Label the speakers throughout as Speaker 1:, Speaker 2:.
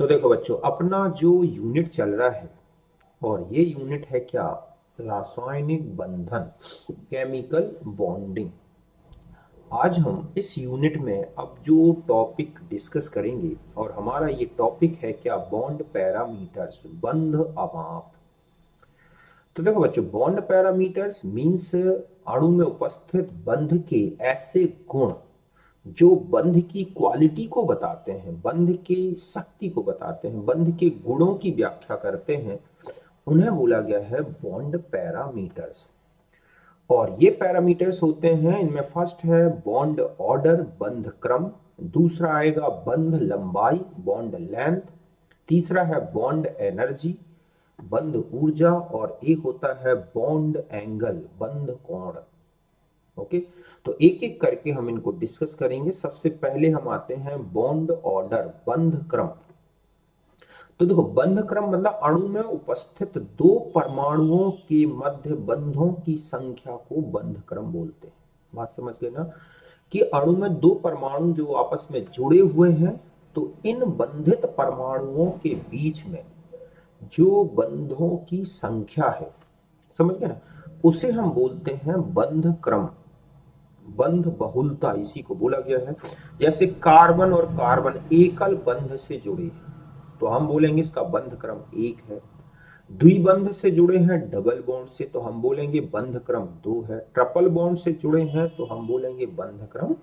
Speaker 1: तो देखो बच्चों, अपना जो यूनिट चल रहा है और ये यूनिट है क्या? रासायनिक बंधन, केमिकल बॉन्डिंग। आज हम इस यूनिट में अब जो टॉपिक डिस्कस करेंगे और हमारा ये टॉपिक है क्या? बॉन्ड पैरामीटर्स, बंध अमाप। तो देखो बच्चों, बॉन्ड पैरामीटर्स मीन्स अणु में उपस्थित बंध के ऐसे गुण जो बंध की क्वालिटी को बताते हैं, बंध की शक्ति को बताते हैं, बंध के गुणों की व्याख्या करते हैं, उन्हें बोला गया है बॉन्ड पैरामीटर्स। और ये पैरामीटर्स होते हैं, इनमें फर्स्ट है बॉन्ड ऑर्डर, बंध क्रम। दूसरा आएगा बंध लंबाई, बॉन्ड लेंथ। तीसरा है बॉन्ड एनर्जी, बंध ऊर्जा। और एक होता है बॉन्ड एंगल, बंध कोण। ओके, तो एक एक करके हम इनको डिस्कस करेंगे। सबसे पहले हम आते हैं बॉन्ड ऑर्डर, बंध क्रम। तो देखो, बंध क्रम मतलब अणु में उपस्थित दो परमाणुओं के मध्य बंधों की संख्या को बंध क्रम बोलते हैं। बात समझ गए ना? कि अणु में दो परमाणु जो आपस में जुड़े हुए हैं, तो इन बंधित परमाणुओं के बीच में जो बंधों की संख्या है, समझ गए ना, उसे हम बोलते हैं बंध क्रम। बंध बहुलता इसी को बोला गया है। जैसे कार्बन और कार्बन एकल बंध से जुड़े हैं तो हम बोलेंगे इसका बंध क्रम एक है। द्विबंध से जुड़े हैं डबल बॉन्ड से तो हम बोलेंगे बंध क्रम दो है। ट्रिपल बॉन्ड से जुड़े हैं तो हम बोलेंगे बंध क्रम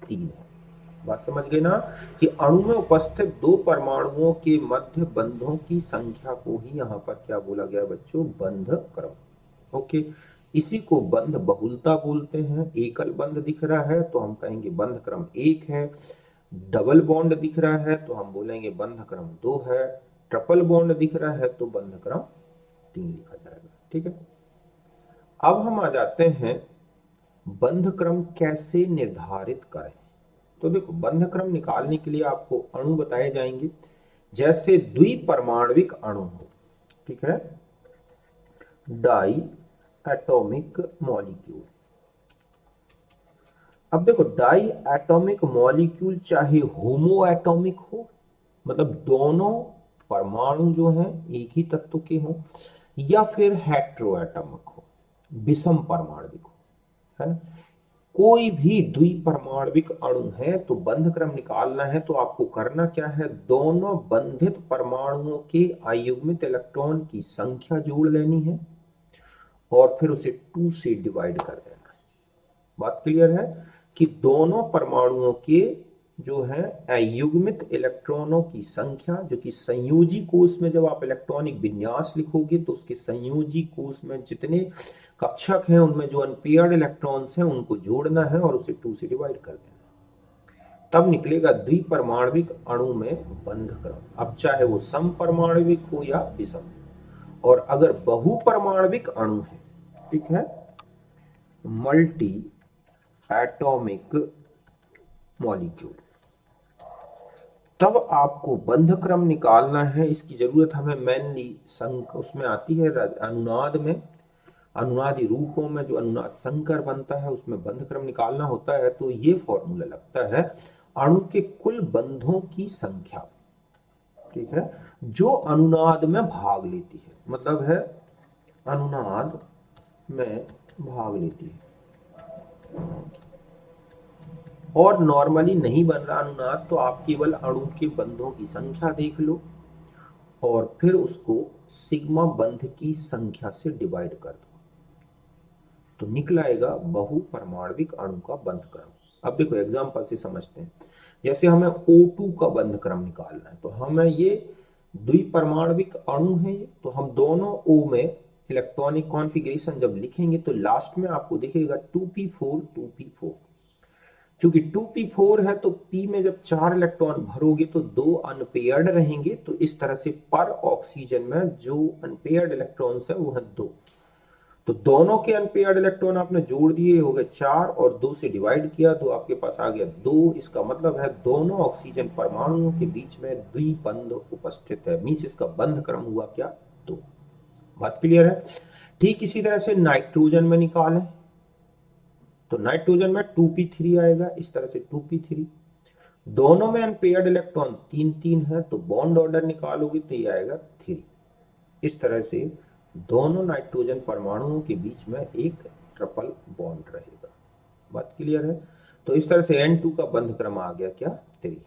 Speaker 1: तीन है। बात समझ गए ना? कि अणु में उपस्थित दो परमाणुओं के मध्य बंधों की संख्या को ही यहां पर क्या बोला गया बच्चों? बंध क्रम। ओके, इसी को बंध बहुलता बोलते हैं। एकल बंध दिख रहा है तो हम कहेंगे बंध क्रम एक है। डबल बॉन्ड दिख रहा है तो हम बोलेंगे बंध क्रम दो है। ट्रिपल बॉन्ड दिख रहा है तो बंध क्रम तीन लिखा जाएगा। ठीक है, अब हम आ जाते हैं बंध क्रम कैसे निर्धारित करें। तो देखो, बंध क्रम निकालने के लिए आपको अणु बताए जाएंगे। जैसे द्विपरमाणविक अणु हो, ठीक है, डाई एटॉमिक मॉलिक्यूल। अब देखो, डाई एटॉमिक मॉलिक्यूल चाहे होमो एटॉमिक हो, मतलब दोनों परमाणु जो हैं एक ही तत्व के हों, या फिर हेट्रो एटॉमिक हो, विषम परमाणविक हो, है ना, कोई भी द्विपरमाणविक अणु है तो बंध क्रम निकालना है तो आपको करना क्या है? दोनों बंधित परमाणुओं के अयुग्मित इलेक्ट्रॉन की संख्या जोड़ लेनी है और फिर उसे 2 से डिवाइड कर देना है। बात क्लियर है? कि दोनों परमाणुओं के जो है अयुग्मित इलेक्ट्रॉनों की संख्या, जो कि संयोजी कोष में जब आप इलेक्ट्रॉनिक विन्यास लिखोगे तो उसके संयोजी कोष में जितने कक्षक हैं उनमें जो अनपेयर्ड इलेक्ट्रॉन्स हैं उनको जोड़ना है और उसे 2 से डिवाइड कर देना है। तब निकलेगा द्विपरमाणविक अणु में बंध क्रम। अब चाहे वो समपरमाणविक हो या विषम। और अगर बहुपरमाणविक अणु है, ठीक है, मल्टी एटॉमिक मॉलिक्यूल, तब आपको बंध क्रम निकालना है। इसकी जरूरत हमें मेनली संक उसमें आती है, अनुनाद में, अनुनादी रूपों में जो अनुनाद संकर बनता है उसमें बंध क्रम निकालना होता है। तो ये फॉर्मूला लगता है अणु के कुल बंधों की संख्या, ठीक है, जो अनुनाद में भाग लेती है, मतलब है अनुनाद में भाग लेती है। और नॉर्मली नहीं बन रहा अनुनाद तो आप केवल अणु के बंधों की संख्या देख लो और फिर उसको सिग्मा बंध की संख्या से डिवाइड कर दो, तो निकलाएगा बहुपरमाणविक अणु का बंध क्रम। अब देखो एग्जांपल से समझते हैं। जैसे हमें O2 का बंध क्रम निकालना है तो हमें ये द्विपरमाणविक अणु है ये, तो हम दोनों O में इलेक्ट्रॉनिक कॉन्फ़िगरेशन जब लिखेंगे तो लास्ट में आपको दिखेगा 2p4 2p4। क्योंकि 2p4 है तो p में जब 4 इलेक्ट्रॉन भरोगे तो दो अनपेयर्ड रहेंगे, तो इस तरह से पर ऑक्सीजन में जो अनपेयर्ड इलेक्ट्रॉन्स है वो है दो। तो दोनों के अनपेयर्ड इलेक्ट्रॉन आपने जोड़ दिए, हो गए 4 और 2 से डिवाइड किया तो आपके पास आ गया 2। इसका मतलब है दोनों ऑक्सीजन परमाणुओं के बीच में द्विबंध उपस्थित है, मींस इसका बंध क्रम हुआ क्या? 2। बात क्लियर है? ठीक इसी तरह से नाइट्रोजन में निकालें तो नाइट्रोजन में 2p3 आएगा, इस तरह से 2p3। दोनों में अनपेयर्ड इलेक्ट्रॉन 3 3 है, तो बॉन्ड ऑर्डर निकालोगे तो ये आएगा 3। इस तरह से दोनों नाइट्रोजन परमाणुओं के बीच में एक ट्रिपल बॉन्ड रहेगा। बात क्लियर है? तो इस तरह से N2 का बंध क्रम आ गया क्या? 3।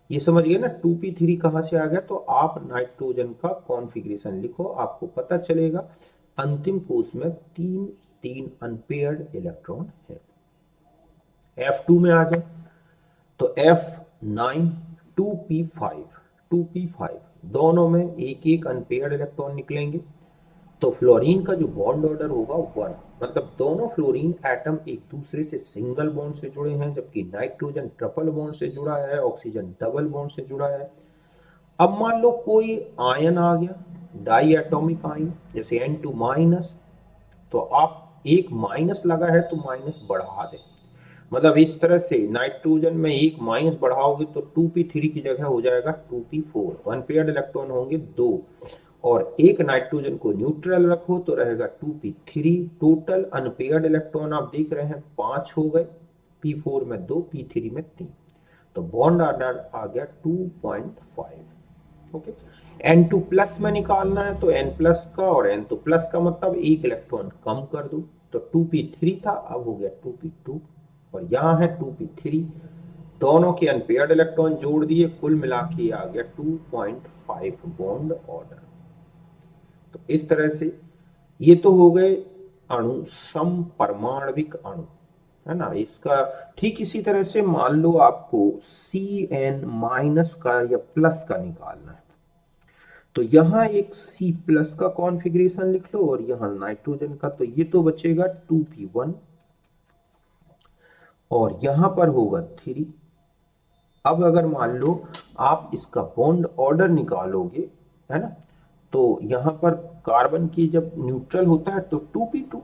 Speaker 1: ये समझ गए ना 2p3 कहां से आ गया? तो आप नाइट्रोजन का कॉन्फ़िगरेशन लिखो, आपको पता चलेगा अंतिम कोष में 3 3 अनपेयर्ड इलेक्ट्रॉन है। F2 में आ जाए तो F9 2p5 2p5 दोनों में एक एक अनपेयर्ड इलेक्ट्रॉन निकलेंगे। तो फ्लोरीन का जो बॉन्ड ऑर्डर होगा 1, मतलब दोनों फ्लोरीन एटम एक दूसरे से सिंगल बॉन्ड से जुड़े हैं, जबकि नाइट्रोजन ट्रिपल बॉन्ड से जुड़ा है, ऑक्सीजन डबल बॉन्ड से जुड़ा है। अब मान लो कोई आयन आ गया, डाई एटॉमिक आयन, जैसे N2 माइनस, तो आप एक माइनस लगा है तो माइनस बढ़ा दें। मतलब इस तरह से नाइट्रोजन में एक माइनस बढ़ाओगे तो 2p3 की जगह हो जाएगा 2p4। अनपेयर्ड इलेक्ट्रॉन होंगे 2, और एक नाइट्रोजन को न्यूट्रल रखो तो रहेगा 2p3। टोटल अनपेयर्ड इलेक्ट्रॉन आप देख रहे हैं 5 हो गए, p4 में 2, p3 में 3। तो बॉन्ड ऑर्डर आ गया 2.5। ओके, N2 प्लस में निकालना है तो N प्लस का और N2 प्लस का मतलब एक इलेक्ट्रॉन कम कर दो, तो 2p3 था अब हो गया 2p2, और यहां है 2p3। दोनों के अनपेयर्ड इलेक्ट्रॉन जोड़ दिए, कुल मिला के आ गया 2.5 बॉन्ड ऑर्डर। तो इस तरह से ये तो हो गए अणु, समपरमाणविक अणु, है ना। इसका ठीक इसी तरह से मान लो आपको Cn माइनस का या प्लस का निकालना है, तो यहां एक C प्लस का कॉन्फ़िगरेशन लिख लो और यहां नाइट्रोजन का, तो ये तो बचेगा 2p1 और यहां पर होगा 3। अब अगर मान लो आप इसका बॉन्ड ऑर्डर निकालोगे, है ना, तो यहां पर कार्बन की जब न्यूट्रल होता है तो 2p2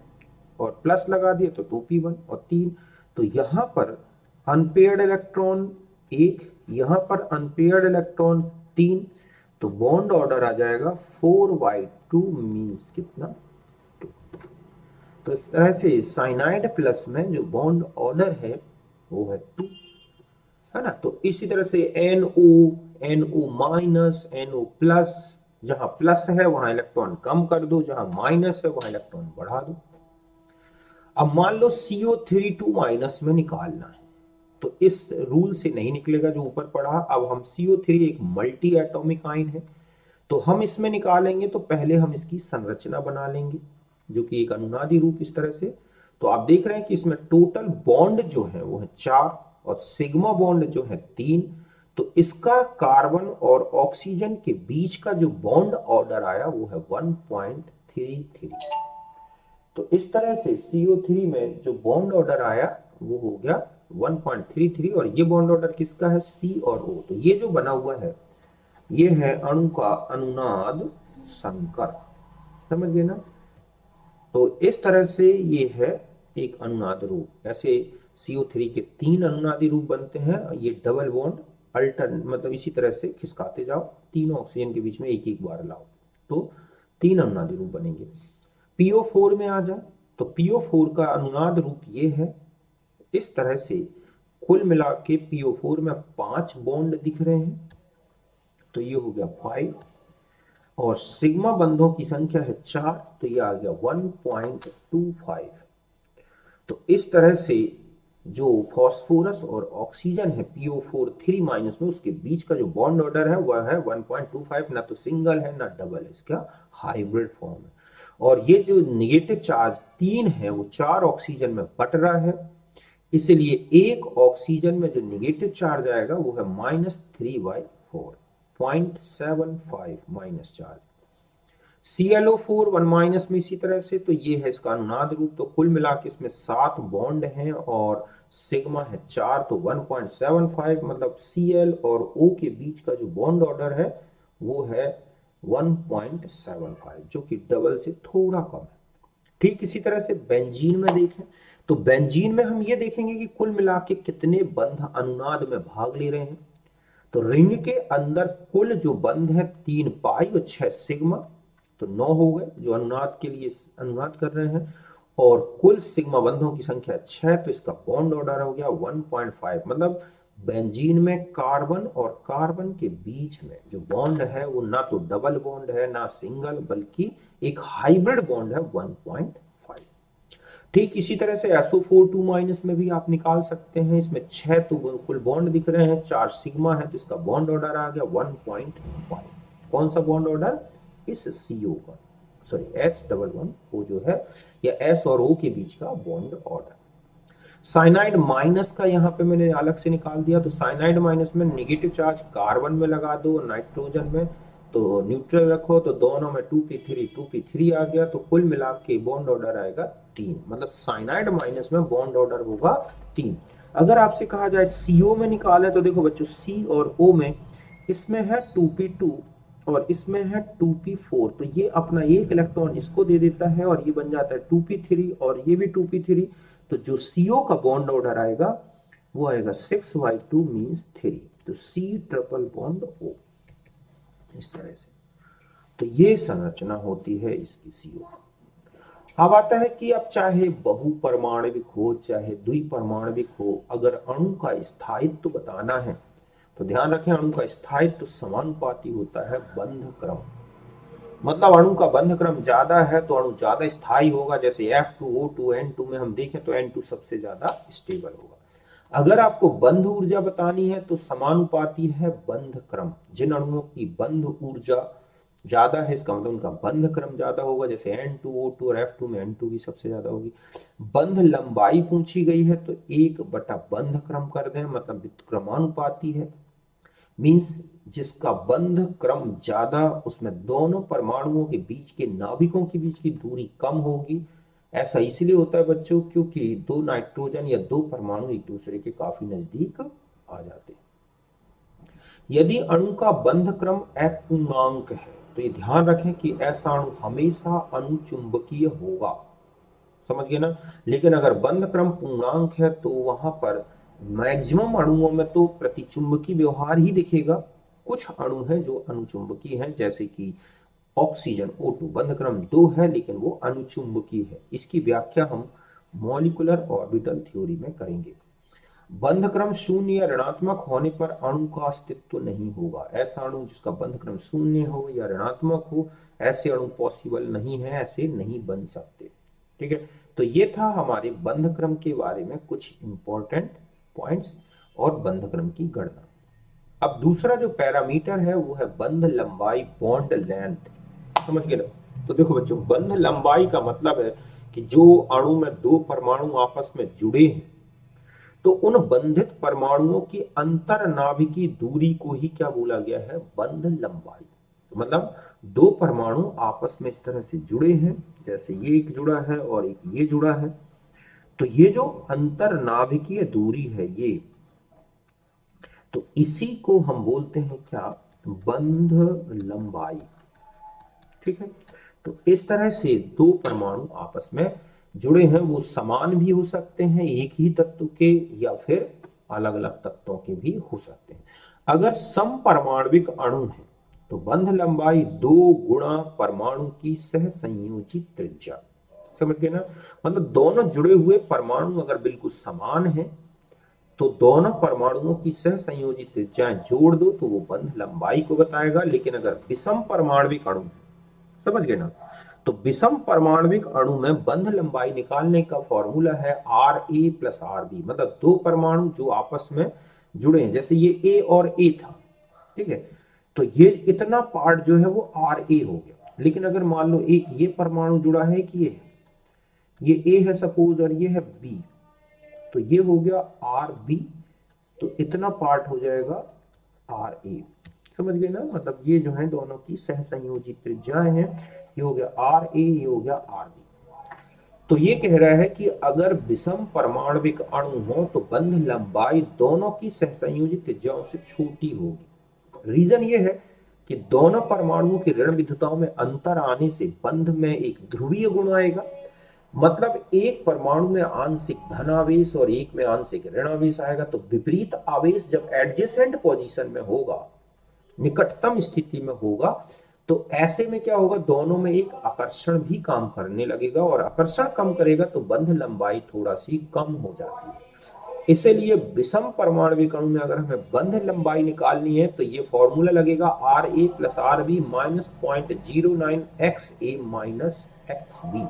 Speaker 1: और प्लस लगा दिए तो 2p1 और 3। तो यहां पर अनपेयर्ड इलेक्ट्रॉन 1, यहां पर अनपेयर्ड इलेक्ट्रॉन 3, तो बॉन्ड ऑर्डर आ जाएगा 4/2 मीन्स कितना? 2। तो इस तरह से साइनाइड प्लस में जो बॉन्ड ऑर्डर है वो है 2, है ना। तो इसी तरह से NO, NO minus, NO plus, जहां प्लस है वहां इलेक्ट्रॉन कम कर दो, जहां माइनस है वहां इलेक्ट्रॉन बढ़ा दो। अब मान लो CO3 2 माइनस में निकालना है, तो इस रूल से नहीं निकलेगा जो ऊपर पढ़ा। अब हम CO3 एक मल्टी एटॉमिक आयन है, तो हम इसमें निकालेंगे तो पहले हम इसकी संरचना बना लेंगे, जो कि एक अनुनादी रूप इस तरह से। तो आप देख रहे हैं कि इसमें टोटल बॉन्ड जो है वो है 4 और सिग्मा बॉन्ड जो है 3। तो इसका कार्बन और ऑक्सीजन के बीच का जो बॉन्ड ऑर्डर आया वो है 1.33। तो इस तरह से CO3 में जो बॉन्ड ऑर्डर आया वो हो गया 1.33, और ये बॉन्ड ऑर्डर किसका है? C और O। तो ये जो बना हुआ है ये है अणु का अनुनाद संकर, समझ गए ना। तो इस तरह से ये है एक अनुनाद रूप। ऐसे CO3 के 3 अनुनादी रूप बनते हैं, ये डबल बॉन्ड अल्टर्न, मतलब इसी तरह से खिसकाते जाओ, तीनों ऑक्सीजन के बीच में एक एक बार लाओ तो 3 अनुनादी रूप बनेंगे। PO4 में आ जाए तो PO4 का अनुनाद रूप ये है, इस तरह से कुल मिला के PO4 में 5 बॉन्ड दिख रहे हैं, तो ये हो गया 5, और सिग्मा बंधों की संख्या है 4, तो ये आ गया 1.25। तो इस तरह से जो फॉस्फोरस और ऑक्सीजन है PO4 3 माइनस में, उसके बीच का जो बॉन्ड ऑर्डर है वह है 1.25। ना तो सिंगल है ना डबल है, इसका हाइब्रिड फॉर्म है। और ये जो निगेटिव चार्ज 3 है वो 4 ऑक्सीजन में बट रहा है, इसलिए एक ऑक्सीजन में जो निगेटिव चार्ज आएगा वो है -3/4, 0.75 माइनस चार्ज। ClO4 1 माइनस में इसी तरह से, तो ये है इसका अनुनाद रूप। तो कुल मिला के इसमें 7 बॉन्ड हैं और सिग्मा है 4, तो 1.75, मतलब Cl और O के बीच का जो बॉन्ड ऑर्डर है वो है 1.75, जो कि डबल से थोड़ा कम है। ठीक इसी तरह से बेंजीन में देखें तो बेंजीन में हम ये देखेंगे कि कुल मिला के कितने बंध अनुनाद में भाग ले रहे हैं। तो रिंग के अंदर कुल जो बंध है 3 पाई और 6 सिग्मा, तो 9 हो गए जो अनुनाद के लिए अनुनाद कर रहे हैं, और कुल सिग्मा बंधों की संख्या 6, तो इसका बॉन्ड ऑर्डर हो गया 1.5, मतलब बेंजीन में कार्बन और कार्बन के बीच में जो बॉन्ड है वो ना तो डबल बॉन्ड है ना सिंगल, बल्कि एक हाइब्रिड बॉन्ड है 1.5। ठीक इसी तरह से SO4 माइनस में भी आप निकाल सकते हैं। इसमें 6 तो कुल बॉन्ड दिख रहे हैं, 4 सिग्मा है, तो इसका बॉन्ड ऑर्डर आ गया 1.5। कौन सा बॉन्ड ऑर्डर? इस CO का, सॉरी S11O जो है, या S और O के बीच का बॉन्ड ऑर्डर। साइनाइड माइनस का यहाँ पे मैंने अलग से निकाल दिया, तो साइनाइड माइनस में नेगेटिव चार्ज कार्बन में लगा दो, नाइट्रोजन में तो न्यूट्रल रखो, तो दोनों में 2p3 आ गया, तो कुल मिला के बॉन्ड ऑर्डर आएगा 3। मतलब साइनाइड माइनस में बॉन्ड ऑर्डर होगा 3। अगर आपसे कहा जाए CO में निकाले, तो देखो बच्चों C और O में, इसमें है 2p2 और इसमें है 2p4, तो ये अपना एक इलेक्ट्रॉन इसको दे देता है और ये बन जाता है 2p3 और ये भी 2p3। तो जो CO का बॉन्ड ऑर्डर आएगा वो आएगा 6y2 मीन्स 3, तो C ट्रिपल बॉन्ड O, इस तरह से। तो ये संरचना होती है इसकी CO। अब आता है कि अब चाहे बहुपरमाणविक हो चाहे द्विपरमाणविक हो, अगर अणु का स्थायित्व बताना है तो ध्यान रखें, अणु का स्थायित्व समानुपाती होता है बंध क्रम। मतलब अणु का बंध क्रम ज्यादा है तो अणु ज्यादा स्थायी होगा, जैसे F2O2 N2 में हम देखें तो N2 सबसे ज्यादा स्टेबल होगा। अगर आपको बंध ऊर्जा बतानी है तो समानुपाती है बंध क्रम। जिन अणुओं की बंध ऊर्जा ज्यादा है इसका मतलब उनका बंध क्रम ज्यादा होगा, जैसे N2O2 और F2 में N2 की सबसे ज्यादा होगी। बंध लंबाई पूछी गई है तो 1/, बंध क्रम कर दें, मतलब व्युत्क्रमानुपाती है, मीन्स जिसका बंध क्रम ज्यादा उसमें दोनों परमाणुओं के बीच के नाभिकों के बीच की दूरी कम होगी। ऐसा इसलिए होता है बच्चों क्योंकि दो नाइट्रोजन या दो परमाणु एक दूसरे के काफी नजदीक आ जाते हैं। यदि अणु का बंध क्रम अपूर्णांक है तो ये ध्यान रखें कि ऐसा अणु हमेशा अनुचुंबकीय होगा, समझ गए ना। लेकिन अगर बंध क्रम पूर्णांक है तो वहां पर मैक्सिमम अणुओं में तो प्रतिचुंबकी व्यवहार ही दिखेगा। कुछ अणु हैं जो अनुचुंबकीय हैं, जैसे कि ऑक्सीजन O2 बंध क्रम 2 है लेकिन वो अनुचुंबकीय है। इसकी व्याख्या हम मॉलिक्यूलर ऑर्बिटल थ्योरी में करेंगे। बंध क्रम शून्य या ऋणात्मक होने पर अणु का अस्तित्व नहीं होगा। ऐसा अणु जिसका बंध क्रम शून्य हो या ऋणात्मक हो, ऐसे अणु पॉसिबल नहीं है, ऐसे नहीं बन सकते। ठीक है, तो ये था हमारे बंध क्रम के बारे में कुछ इंपॉर्टेंट पॉइंट्स और बंध क्रम की गणना। अब दूसरा जो पैरामीटर है वो है बंध लंबाई, बॉन्ड लेंथ, समझ गए ना। तो देखो बच्चों, बंध लंबाई का मतलब है कि जो अणु में दो परमाणु आपस में जुड़े हैं तो उन बंधित परमाणुओं की अंतर नाभिकीय दूरी को ही क्या बोला गया है? बंध लंबाई। मतलब दो परमाणु आपस में इस तरह से जुड़े हैं, जैसे ये एक जुड़ा है और एक ये जुड़ा है, तो ये जो अंतर नाभिकीय दूरी है ये, तो इसी को हम बोलते हैं क्या? बंध लंबाई। ठीक है, तो इस तरह से दो परमाणु आपस में जुड़े हैं, वो समान भी हो सकते हैं, एक ही तत्व के, या फिर अलग अलग तत्वों के भी हो सकते हैं। अगर समपरमाणविक अणु है तो बंध लंबाई 2 गुणा परमाणु की सहसंयोजित त्रिज्या, समझ गए ना। मतलब दोनों जुड़े हुए परमाणु अगर बिल्कुल समान है तो दोनों परमाणुओं की सहसंयोजित त्रिज्याएं जोड़ दो तो वो बंध लंबाई को बताएगा। लेकिन अगर विषम परमाणविक अणु, समझ गए ना, तो विषम परमाणविक अणु में बंध लंबाई निकालने का फॉर्मूला है Ra प्लस Rb। मतलब दो परमाणु जो आपस में जुड़े हैं, जैसे ये A और A था, ठीक है, तो ये इतना पार्ट जो है वो Ra हो गया। लेकिन अगर मान लो एक ये परमाणु जुड़ा है कि ये A है सपोज और ये है B, तो ये हो गया Rb, तो इतना पार्ट हो जाएगा Ra, समझ गए ना। मतलब ये जो है दोनों की सहसंयोजित त्रिज्याएं हैं, ये हो गया Ra, ये हो गया Rb। तो ये कह रहा है कि अगर विषम परमाणविक अणु हो तो बंध लंबाई दोनों की सहसंयोजित त्रिज्याओं से छोटी होगी। रीजन ये है कि दोनों परमाणुओं की ऋण विद्युताओं में अंतर आने से बंध में एक ध्रुवीय गुण आएगा। मतलब एक परमाणु में आंशिक धनावेश और एक में आंशिक ऋणावेश आएगा, तो विपरीत आवेश जब एडजेसेंट पोजीशन में होगा, निकटतम स्थिति में होगा, तो ऐसे में क्या होगा? दोनों में एक आकर्षण भी काम करने लगेगा और आकर्षण कम करेगा तो बंध लंबाई थोड़ा सी कम हो जाती है। इसलिए विषम परमाणविक अणु में अगर हमें बंध लंबाई निकालनी है तो ये फॉर्मूला लगेगा R A plus R B minus 0.09 X A minus X B,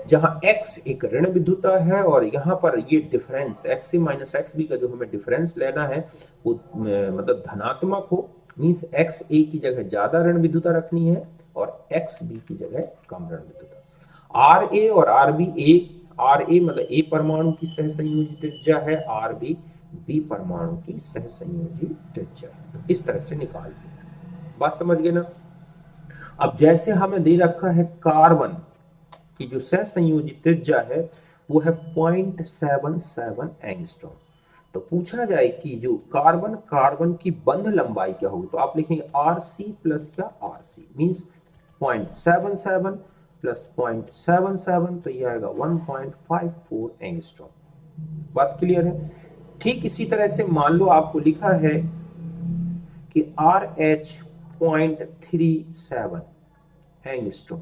Speaker 1: जहां x एक ऋण विद्युता है और यहाँ पर ये difference x A minus X B का जो हमें डिफरेंस लेना है वो मतलब धनात्मक हो, मीन्स एक्स ए की जगह ज्यादा ऋण विद्युता रखनी है और एक्स बी की जगह कम ऋण विद्युता। आर ए और आर बी, आर ए मतलब ए परमाणु की सहसंयोजी त्रिज्या है, आर बी बी परमाणु की सहसंयोजी त्रिज्या है। तो इस तरह से निकालते हैं, बात समझ गए ना। अब जैसे हमें दे रखा है कार्बन की जो सहसंयोजी त्रिज्या है वो है 0.77 एंगस्ट्रॉम, तो पूछा जाए कि जो कार्बन की बंध लंबाई क्या होगी, तो आप लिखेंगे आर सी प्लस क्या आर सी मीन्स 0.77 प्लस 0.77, तो ये आएगा 1.54 एंगस्ट्रॉम। बात क्लियर है। ठीक इसी तरह से मान लो आपको लिखा है कि R H 0.37 angstrom,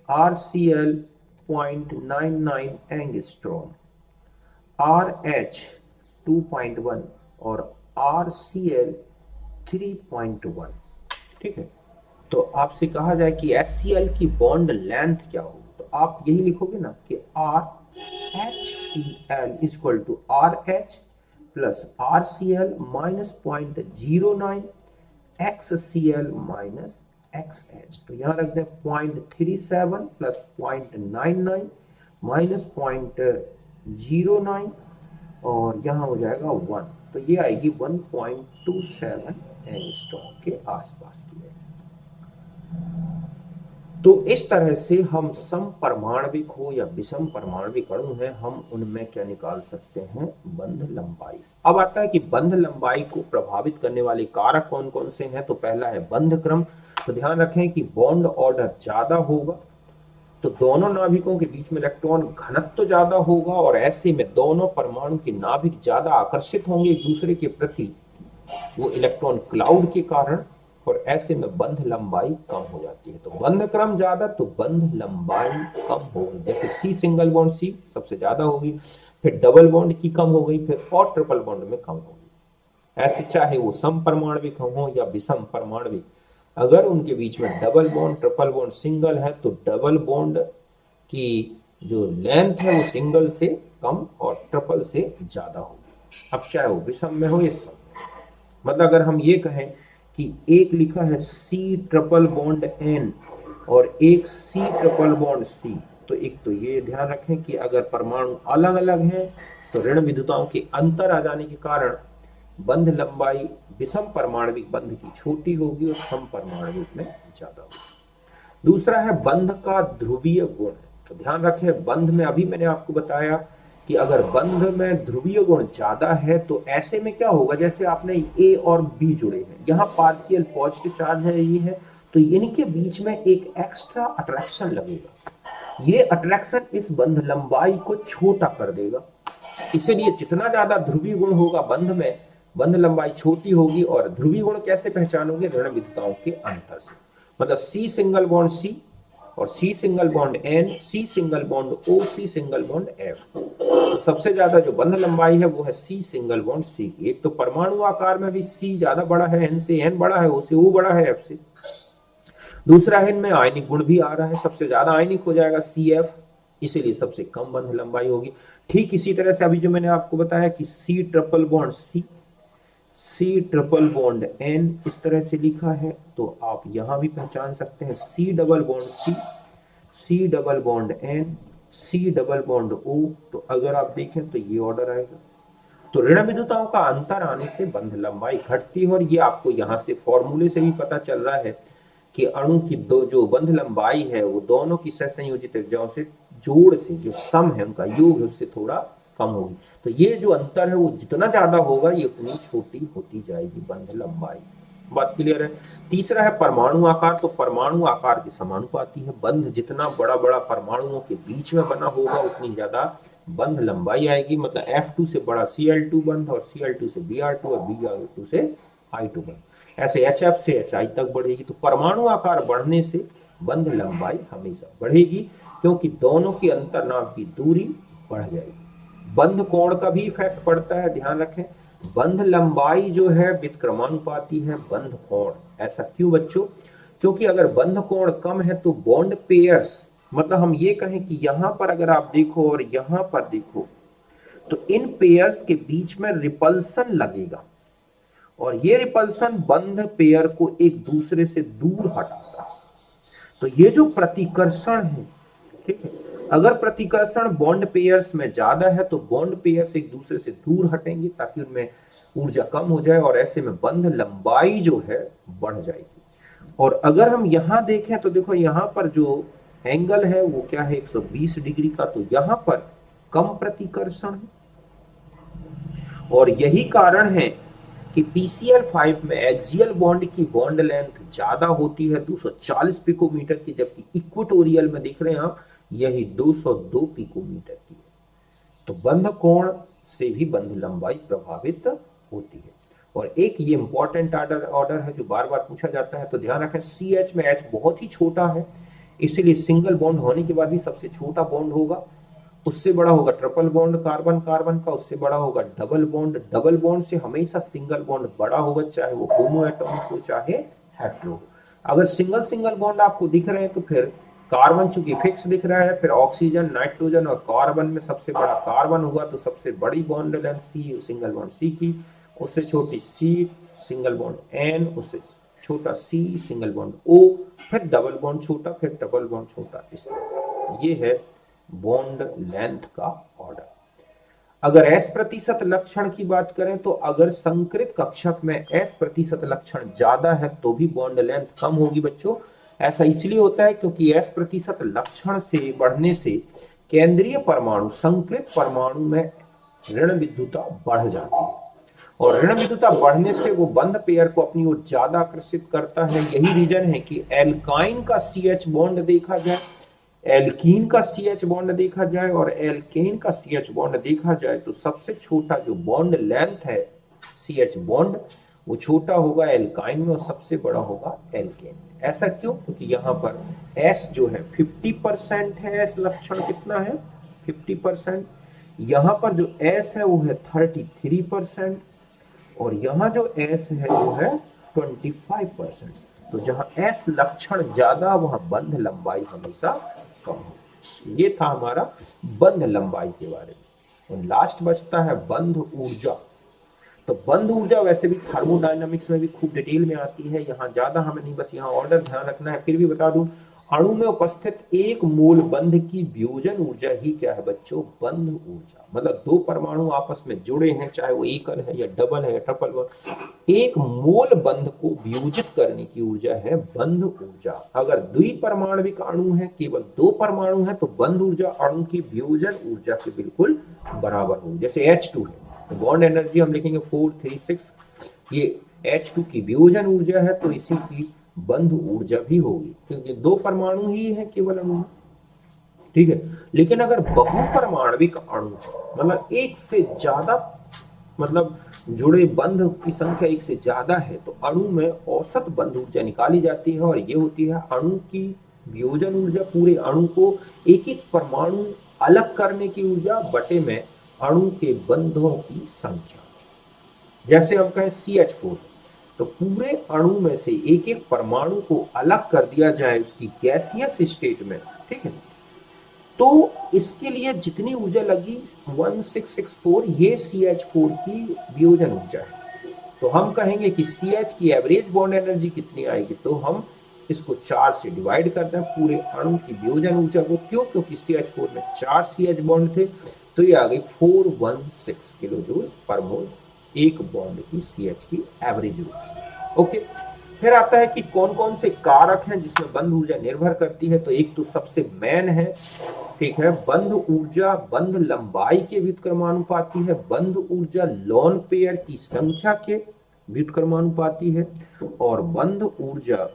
Speaker 1: R C L 0.99 angstrom, R H 2.1 और आर सी एल 3.1। ठीक है, तो आपसे कहा जाए कि HCl की बॉन्ड लेंथ क्या होगी, तो आप यही लिखोगे ना कि R H C L equal to R H plus R C L minus 0.09 X C L minus X H, तो यहां रख दें 0.37 प्लस 0.99 माइनस 0.09 और यहां हो जाएगा 1, तो ये आएगी 1.27 एंगस्ट्रॉम के आसपास की है। तो इस तरह से हम समपरमाणविक हो या विषम परमाणविक अणु है, हम उनमें क्या निकाल सकते हैं, बंध लंबाई। अब आता है कि बंध लंबाई को प्रभावित करने वाले कारक कौन कौन से हैं। तो पहला है बंध क्रम, तो ध्यान रखें कि बॉन्ड ऑर्डर ज्यादा होगा तो दोनों नाभिकों के बीच में इलेक्ट्रॉन घनत्व तो ज्यादा होगा और ऐसे में दोनों परमाणु के नाभिक ज्यादा आकर्षित होंगे एक दूसरे के प्रति वो इलेक्ट्रॉन क्लाउड के कारण, और ऐसे में बंध लंबाई कम हो जाती है। तो बंध क्रम ज्यादा तो बंध लंबाई कम होगी, जैसे सी सिंगल बॉन्ड सी सबसे ज्यादा होगी, फिर डबल बॉन्ड की कम हो गई, फिर और ट्रिपल बॉन्ड में कम होगी। ऐसे चाहे वो सम परमाणविक हो या विषम परमाणविक, अगर उनके बीच में double bond triple bond single है तो डबल बॉन्ड की जो लेंथ है वो सिंगल से कम और ट्रिपल से ज्यादा होगी। अब चाहे वो विषम में हो या सम, मतलब अगर हम ये कहें कि एक लिखा है सी ट्रिपल बॉन्ड एन और एक सी ट्रिपल बॉन्ड सी, तो एक तो ये ध्यान रखें कि अगर परमाणु अलग अलग हैं तो ऋण विद्युताओं के अंतर आ जाने के कारण बंध लंबाई विषम परमाणविक बंध की छोटी होगी और सम परमाणविक में ज्यादा होगी। दूसरा है बंध का ध्रुवीय गुण, तो ध्यान रखें बंध में अभी मैंने आपको बताया कि अगर बंध में ध्रुवीय गुण ज्यादा है तो ऐसे में क्या होगा, जैसे आपने ए और बी जुड़े हैं, यहाँ पार्शियल पॉजिटिव चार्ज है ये है, तो इनके बीच में एक एक्स्ट्रा अट्रैक्शन लगेगा, ये अट्रैक्शन इस बंध लंबाई को छोटा कर देगा। इसलिए जितना ज्यादा ध्रुवीय गुण होगा बंध में, बंध लंबाई छोटी होगी। और ध्रुवीय गुण कैसे पहचानोगे, ऋण विद्युताओं के अंतर से, मतलब सी सिंगल बॉन्ड सी और C single bond N, C single bond O, C single bond F. तो सबसे ज्यादा जो बंध लंबाई है वो है सी सिंगल बॉन्ड सी की। एक तो परमाणु आकार में भी सी ज्यादा बड़ा है एन से, एन बड़ा है ओ से, ओ बड़ा है एफ से। दूसरा है इनमें आयनिक गुण भी आ रहा है, सबसे ज्यादा आयनिक हो जाएगा सी एफ, इसीलिए सबसे कम बंध लंबाई होगी। ठीक इसी तरह से अभी जो मैंने आपको बताया कि C triple bond C, C triple bond N इस तरह से लिखा है, तो आप यहां भी पहचान सकते हैं C double bond C, C double bond N, C double bond O. तो अगर आप देखें तो ये ऑर्डर आएगा। तो ऋण विद्युताओं का अंतर आने से बंध लंबाई घटती है, और ये आपको यहां से फॉर्मूले से भी पता चल रहा है कि अणु की दो जो बंध लंबाई है वो दोनों की सहसंयोजी त्रिज्याओं से जोड़ से जो सम है उनका योग है उससे थोड़ा कम होगी। तो ये जो अंतर है वो जितना ज्यादा होगा ये उतनी छोटी होती जाएगी बंध लंबाई। बात क्लियर है। तीसरा है परमाणु आकार, तो परमाणु आकार के समानुपाती है, बंध जितना बड़ा बड़ा परमाणुओं के बीच में बना होगा उतनी ज्यादा बंध लंबाई आएगी। मतलब F2 से बड़ा Cl2 बंध और Cl2 से Br2 और Br2 से I2 बंध, ऐसे HF से HI तक बढ़ेगी। तो परमाणु आकार बढ़ने से बंध लंबाई हमेशा बढ़ेगी, क्योंकि दोनों की अंतर्नाभ की दूरी बढ़ जाएगी। बंध कोण का भी इफेक्ट पड़ता है, ध्यान रखें। बंध लंबाई जो है व्युत्क्रमानुपाती है बंध कोण। ऐसा क्यों बच्चों? क्योंकि अगर बंध कोण कम है तो बॉन्ड पेयर्स, मतलब हम ये कहें कि यहां पर अगर आप देखो और यहां पर देखो तो इन पेयर्स के बीच में रिपल्सन लगेगा और ये रिपल्सन बंध पेयर को एक दूसरे से दूर हटाता है। तो ये जो प्रतिकर्षण है, ठीक है, अगर प्रतिकर्षण बॉन्ड पेयर्स में ज्यादा है तो बॉन्ड पेयर्स एक दूसरे से दूर हटेंगे ताकि उनमें ऊर्जा कम हो जाए और ऐसे में बंध लंबाई जो है बढ़ जाएगी। और अगर हम यहां देखें तो देखो यहां पर जो एंगल है वो क्या है, 120 डिग्री का, तो यहां पर कम प्रतिकर्षण है। और यही कारण है कि PCl5 में एक्सियल बॉन्ड की बॉन्ड लेंथ ज्यादा होती है 240 पिकोमीटर की, जबकि इक्वेटोरियल में देख रहे हैं आप यही 202 पिकोमीटर की है। तो बंध कोण से भी बंध लंबाई प्रभावित होती है। और एक ये इंपॉर्टेंट ऑर्डर है जो बार बार पूछा जाता है, तो ध्यान रखें CH में H बहुत ही छोटा है, इसीलिए सिंगल बॉन्ड होने के बाद ही सबसे छोटा बॉन्ड होगा। उससे बड़ा होगा ट्रिपल बॉन्ड कार्बन कार्बन का, उससे बड़ा होगा डबल बॉन्ड। डबल बॉन्ड से हमेशा सिंगल बॉन्ड बड़ा होगा, चाहे वो होमो एटॉमिक हो चाहे हेटेरो। अगर सिंगल सिंगल बॉन्ड आपको दिख रहे हैं तो फिर कार्बन चूंकि फिक्स दिख रहा है, फिर ऑक्सीजन नाइट्रोजन और कार्बन में सबसे बड़ा कार्बन होगा, तो सबसे बड़ी बॉन्ड लेंथ सी, सिंगल बॉन्ड सी की, उससे छोटी सी सिंगल बॉन्ड एन, उससे छोटा सी सिंगल बॉन्ड ओ, फिर डबल बॉन्ड छोटा, फिर डबल बॉन्ड छोटा। इस तरह ये है बॉन्ड लेंथ का ऑर्डर। अगर S प्रतिशत लक्षण की बात करें तो अगर संकरित कक्षक में S प्रतिशत लक्षण ज्यादा है तो भी बॉन्ड लेंथ कम होगी बच्चों। ऐसा इसलिए होता है क्योंकि S प्रतिशत लक्षण से बढ़ने से केंद्रीय परमाणु, संकरित परमाणु में ऋण विद्युता बढ़ जाती है और ऋण विद्युता बढ़ने से वो बंध पेयर को अपनी ओर ज्यादा आकर्षित करता है। यही रीजन है कि एल्काइन का CH बॉन्ड देखा जाए, एल्कीन का CH बॉन्ड देखा जाए और एल्केन का CH बॉन्ड देखा जाए तो सबसे छोटा जो बॉन्ड लेंथ है CH बॉन्ड वो छोटा होगा एल्काइन में और सबसे बड़ा होगा एल्केन। ऐसा क्यों? क्योंकि यहाँ पर S जो है 50% है, S लक्षण कितना है 50%, यहाँ पर जो S है वो है 33% और यहाँ जो S है वो है 25%। तो जहाँ S लक्षण ज्यादा वहां बंध लंबाई हमेशा कम हो। ये था हमारा बंध लंबाई के बारे में। और लास्ट बचता है बंध ऊर्जा। तो बंध ऊर्जा वैसे भी थर्मोडायनामिक्स में भी खूब डिटेल में आती है, यहाँ ज्यादा हमें नहीं, बस यहाँ ऑर्डर ध्यान रखना है। फिर भी बता दूं, अणु में उपस्थित एक मोल बंध की वियोजन ऊर्जा ही क्या है बच्चों, बंध ऊर्जा। मतलब दो परमाणु आपस में जुड़े हैं, चाहे वो एकल है या डबल है या ट्रिपल बॉन्ड, एक मोल बंध को वियोजित करने की ऊर्जा है बंध ऊर्जा। अगर द्विपरमाणविक अणु है, केवल दो परमाणु है, तो बंध ऊर्जा अणु की वियोजन ऊर्जा के बिल्कुल बराबर होगी। जैसे H2 है तो बॉन्ड एनर्जी हम लिखेंगे 436, ये H2 की वियोजन ऊर्जा है तो इसी की बंध ऊर्जा भी होगी क्योंकि दो परमाणु ही है केवल अणु में, ठीक है। लेकिन अगर बहुपरमाणविक अणु मतलब एक से ज्यादा, मतलब जुड़े बंध की संख्या एक से ज्यादा है, तो अणु में औसत बंध ऊर्जा निकाली जाती है और ये होती है अणु की वियोजन ऊर्जा, पूरे अणु को एक एक परमाणु अलग करने की ऊर्जा बटे में अणु के बंधों की संख्या। जैसे हम कहें CH4, तो पूरे अणु में से एक एक परमाणु को अलग कर दिया जाए उसकी गैसियस स्टेट में, ठीक है, तो इसके लिए जितनी ऊर्जा लगी 1664, ये CH4 की वियोजन ऊर्जा है। तो हम कहेंगे कि CH की एवरेज बॉन्ड एनर्जी कितनी आएगी, तो हम इसको 4 से डिवाइड करते हैं पूरे अणु की वियोजन ऊर्जा को। क्यों? क्योंकि CH4 में 4 CH बॉन्ड थे, तो ये आ गई 416 किलो जूल पर मोल एक बॉन्ड की CH की एवरेज ऊर्जा। ओके, फिर आता है कि कौन कौन से कारक हैं जिसमें बंध ऊर्जा निर्भर करती है। तो एक तो सबसे मेन है, ठीक है, बंध ऊर्जा बंध लंबाई के व्युत्क्रमानुपाती है, बंध ऊर्जा लोन पेयर की संख्या के व्युत्क्रमानुपाती है और बंध ऊर्जा,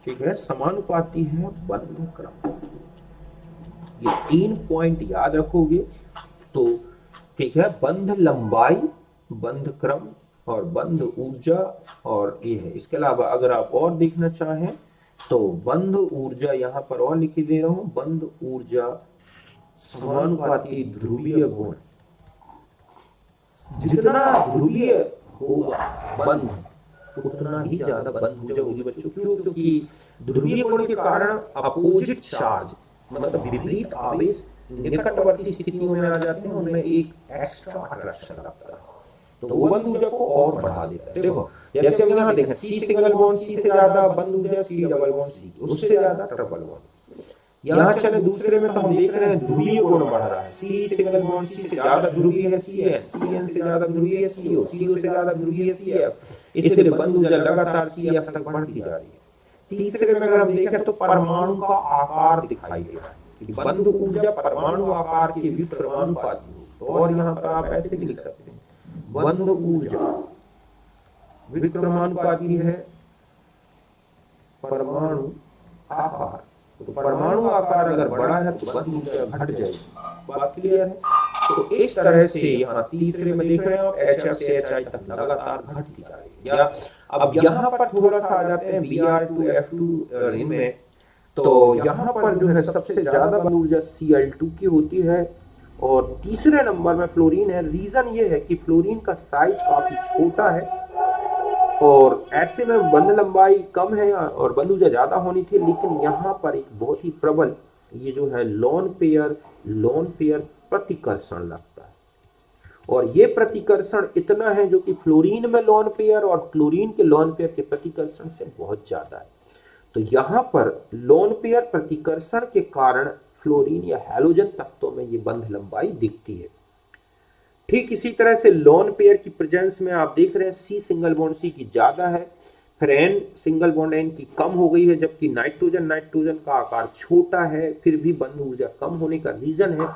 Speaker 1: ठीक है, समानुपाती है बंध क्रम। ये 3 पॉइंट याद रखोगे तो ठीक है, बंध लंबाई, बंध क्रम और बंध ऊर्जा, और ये है। इसके अलावा अगर आप और देखना चाहें तो बंध ऊर्जा यहां पर और लिखी दे रहा हूं, बंध ऊर्जा समानुपाती ध्रुवीय गुण, जितना ध्रुवीय होगा बंध उतना ही ज्यादा बंध ऊर्जा होगी बच्चों। क्यों? क्योंकि ध्रुवीय गुण के कारण अपोजिट चार्ज मतलब विपरीत आवेश निकटवर्ती स्थितियों में आ जाते हैं, उनमें एक एक्स्ट्रा अट्रैक्शन लगता है, तो वो बंध ऊर्जा को और बढ़ा देता है। देखो जैसे हम यहाँ देखें सी सिंगल बॉन्ड सी से ज्यादा बंध ऊर्जा सी डबल बॉन्ड सी उससे ज्यादा ट्रिपल बॉन्ड। यहाँ चले दूसरे में तो हम देख रहे हैं ध्रुवीय गुण बढ़ रहा है, सी सिंगल बॉन्ड सी से ज्यादा ध्रुवीय है सी एन, सी एन से ज्यादा ध्रुवीय है सी ओ, सी ओ से ज्यादा ध्रुवीय है सी एफ, इसलिए बंध ऊर्जा लगातार सी एफ तक बढ़ती जा रही है। तीसरे में अगर हम देखें तो परमाणु का आकार दिखाई दे रहा है कि बंध ऊर्जा परमाणु आकार के व्युत्क्रमानुपाती हो, और यहाँ पर आप ऐसे भी लिख सकते हैं बंध ऊर्जा व्युत्क्रमानुपाती है परमाणु आकार। तो परमाणु आकार अगर बड़ा है तो बंध ऊर्जा घट जाएगी। बात क्लियर है? तो इस तरह से यहाँ तीसरे में देख रहे हैं आप HF से HI तक लगातार घटती जा रही है। या अब यहाँ पर थोड़ा सा आ जाते हैं Br2 F2 इनमें, तो यहाँ पर जो है सबसे ज्यादा बंध ऊर्जा Cl2 की होती है और तीसरे नंबर में फ्लोरीन है। रीजन ये है कि फ्लोरीन का साइज काफी छोटा है और ऐसे में बंध लंबाई कम है और बंध ऊर्जा ज्यादा होनी थी, लेकिन यहाँ पर एक बहुत ही प्रबल ये जो है लोन पेयर प्रतिकर्षण लगता है, और ये प्रतिकर्षण इतना है जो कि फ्लोरीन में लोन पेयर और क्लोरीन के लोन पेयर के प्रतिकर्षण से बहुत ज्यादा है। तो यहाँ पर लोन पेयर प्रतिकर्षण के कारण फ्लोरीन या हैलोजन तत्वों में ये बंध लंबाई दिखती है। ठीक इसी तरह से लोन पेयर की प्रेजेंस में आप देख रहे हैं सी सिंगल बॉन्ड सी की ज्यादा है, फिर एन सिंगल बॉन्ड एन की कम हो गई है, जबकि नाइट्रोजन का आकार छोटा है, फिर भी बंध ऊर्जा कम होने का रीजन है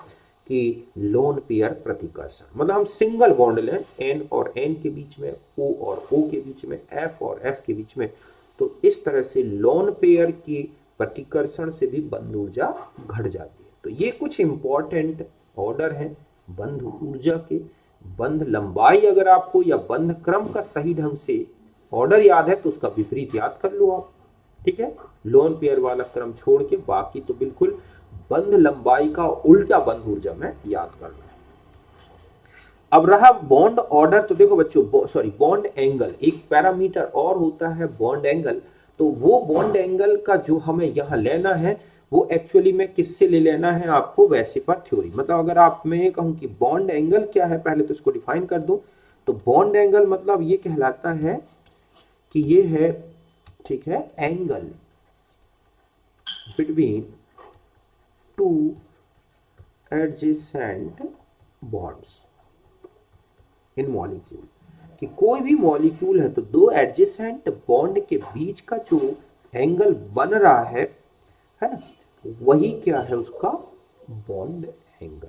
Speaker 1: कि लोन पेयर प्रतिकर्षण। मतलब हम सिंगल बॉन्ड लें एन और एन के बीच में, ओ और ओ के बीच में, एफ और एफ के बीच में, तो इस तरह से लोन पेयर की प्रतिकर्षण से भी बंध ऊर्जा घट जाती है। तो ये कुछ इंपॉर्टेंट ऑर्डर हैं बंध ऊर्जा के। बंध लंबाई अगर आपको या बंध क्रम का सही ढंग से ऑर्डर याद है तो उसका विपरीत याद कर लो आप, ठीक है। लोन पेयर वाला क्रम छोड़ के बाकी तो बिल्कुल बंध लंबाई का उल्टा बंध ऊर्जा में याद करना है। अब रहा बॉन्ड ऑर्डर, तो देखो बच्चों सॉरी बॉन्ड एंगल, एक पैरामीटर और होता है बॉन्ड एंगल। तो वो बॉन्ड एंगल का जो हमें यहाँ लेना है वो एक्चुअली में किससे ले लेना है आपको, वेसिपर थ्योरी। मतलब अगर आप मैं कहूं कि बॉन्ड एंगल क्या है, पहले तो इसको डिफाइन कर दूं। तो बॉन्ड एंगल मतलब ये कहलाता है कि ये है, ठीक है, angle between two adjacent bonds in molecule. कि कोई भी मॉलिक्यूल है तो दो एडजेसेंट बॉन्ड के बीच का जो एंगल बन रहा है ना, वही क्या है उसका बॉन्ड एंगल।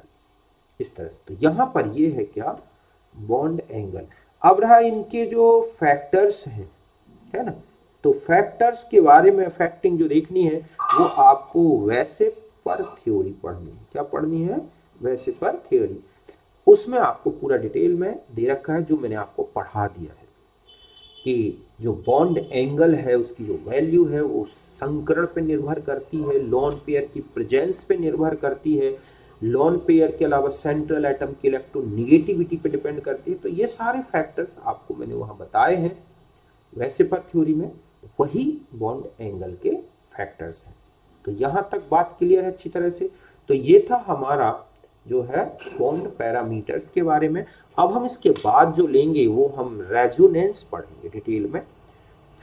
Speaker 1: इस तरह से तो यहां पर ये है क्या, बॉन्ड एंगल। अब रहा इनके जो फैक्टर्स हैं, है ना, तो फैक्टर्स के बारे में फैक्टिंग जो देखनी है वो आपको वैसे पर थ्योरी पढ़नी है। क्या पढ़नी है? वैसे पर थ्योरी। उसमें आपको पूरा डिटेल में दे रखा है जो मैंने आपको पढ़ा दिया है कि जो बॉन्ड एंगल है उसकी जो वैल्यू है वो संकरण पे निर्भर करती है, लोन पेयर की प्रेजेंस पे निर्भर करती है, लोन पेयर के अलावा सेंट्रल एटम की इलेक्ट्रोनेगेटिविटी पे डिपेंड करती है। तो ये सारे फैक्टर्स आपको मैंने वहां बताए हैं वैसे पर थ्योरी में, वही बॉन्ड एंगल के फैक्टर्स हैं। तो यहां तक बात क्लियर है अच्छी तरह से। तो ये था हमारा जो है बॉन्ड पैरामीटर्स के बारे में। अब हम इसके बाद जो लेंगे वो हम रेजोनेंस पढ़ेंगे डिटेल में,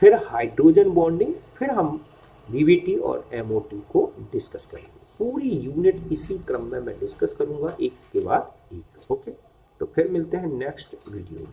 Speaker 1: फिर हाइड्रोजन बॉन्डिंग, फिर हम बीवीटी और एमओटी को डिस्कस करेंगे। पूरी यूनिट इसी क्रम में मैं डिस्कस करूंगा एक के बाद एक। ओके, तो फिर मिलते हैं नेक्स्ट वीडियो में।